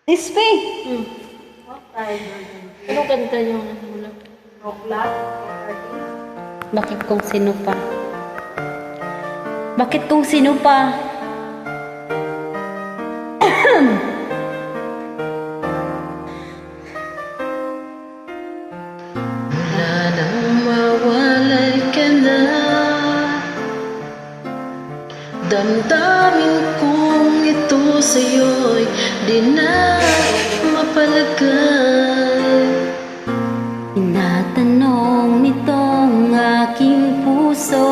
Ispe! Ano kanta niyo na mula? Bakit kung sino pa? Bakit kung sino pa? Wala nang mawalay ka na. Damdamin kong ito sa'yo'y di na mapalagay. Tinatanong nitong aking puso,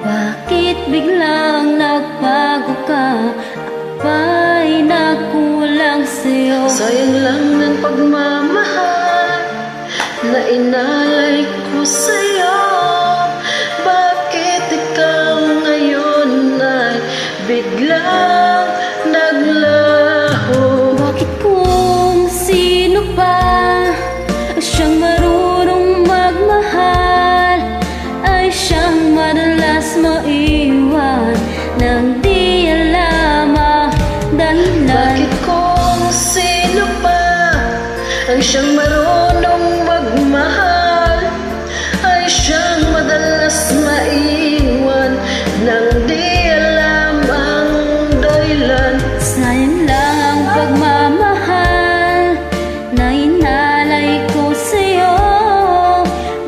bakit biglang nagbago ka? Ba'y nakulang sa'yo? Sayang lang ng pagmamahal na inalay ko sa'yo. Bakit ikaw ngayon ay biglang naglaho? Bakit kung sino pa siyang marunong magmahal ay siyang madalas maiwan nang di alam ang dahilan? Bakit kung sino pa ang siyang marunong magmahal ay siyang madalas maiwan nang di alam ang dahilan? Sayang lang ang pagmamahal na inalay ko sa'yo.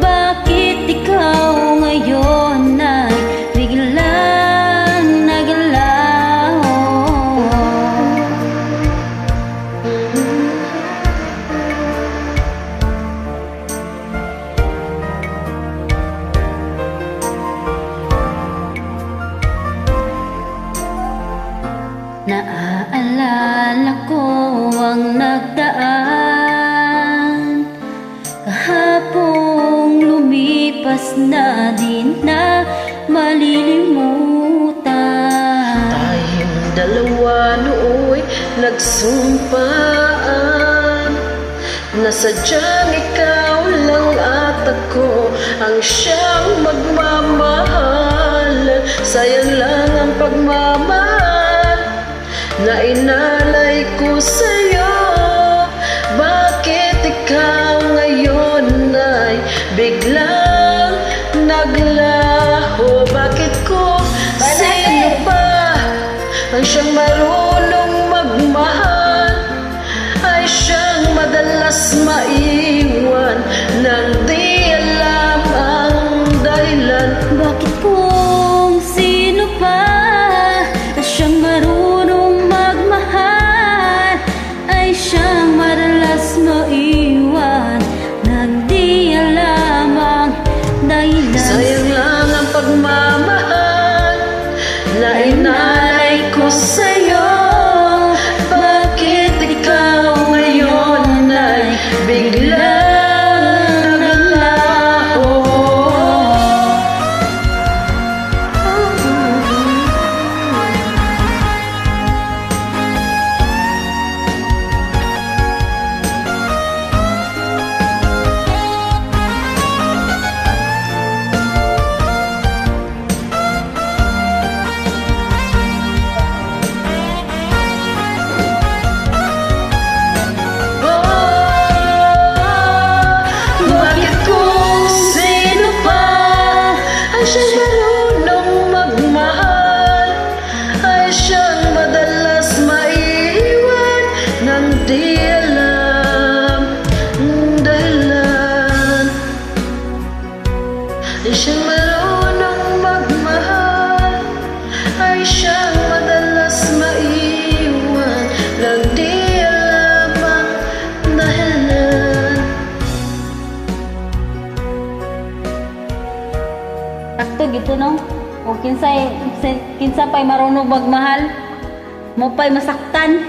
Bakit ikaw ngayon ay biglang naglaho? Naaalala ko ang nagdaan, kahapong lumipas na di na malilimutan. Tayong dalawa nooy nagsumpaan na sadyang ikaw lang at ako ang siyang magmamahal. Sayang lang ang pagmamahal na inalay ko sa'yo. Bakit ikaw ngayon ay biglang naglaho? Bakit kung sino pa ang siyang marunong magmahal ay siyang madalas maiwan nang di alam ang dahilan? Bakit kung sino pa siyang marunong magmahal ay siyang madalas maiwan nang di alam ang dahilan? Sayang lang ang pagmamahal na inalay ko sa'yo. Bakit ikaw ngayon ay biglang naglaho? Bakit kung sino pa ang siyang marunong magmahal ay siyang madalas maiwan nang di alam ang dahilan? Ay siyang marunong magmahal ay siyang madalas maiwan nang di alam ang dahilan. Sakto gito no? O kinsa pa'y marunong magmahal, mo pa'y masaktan.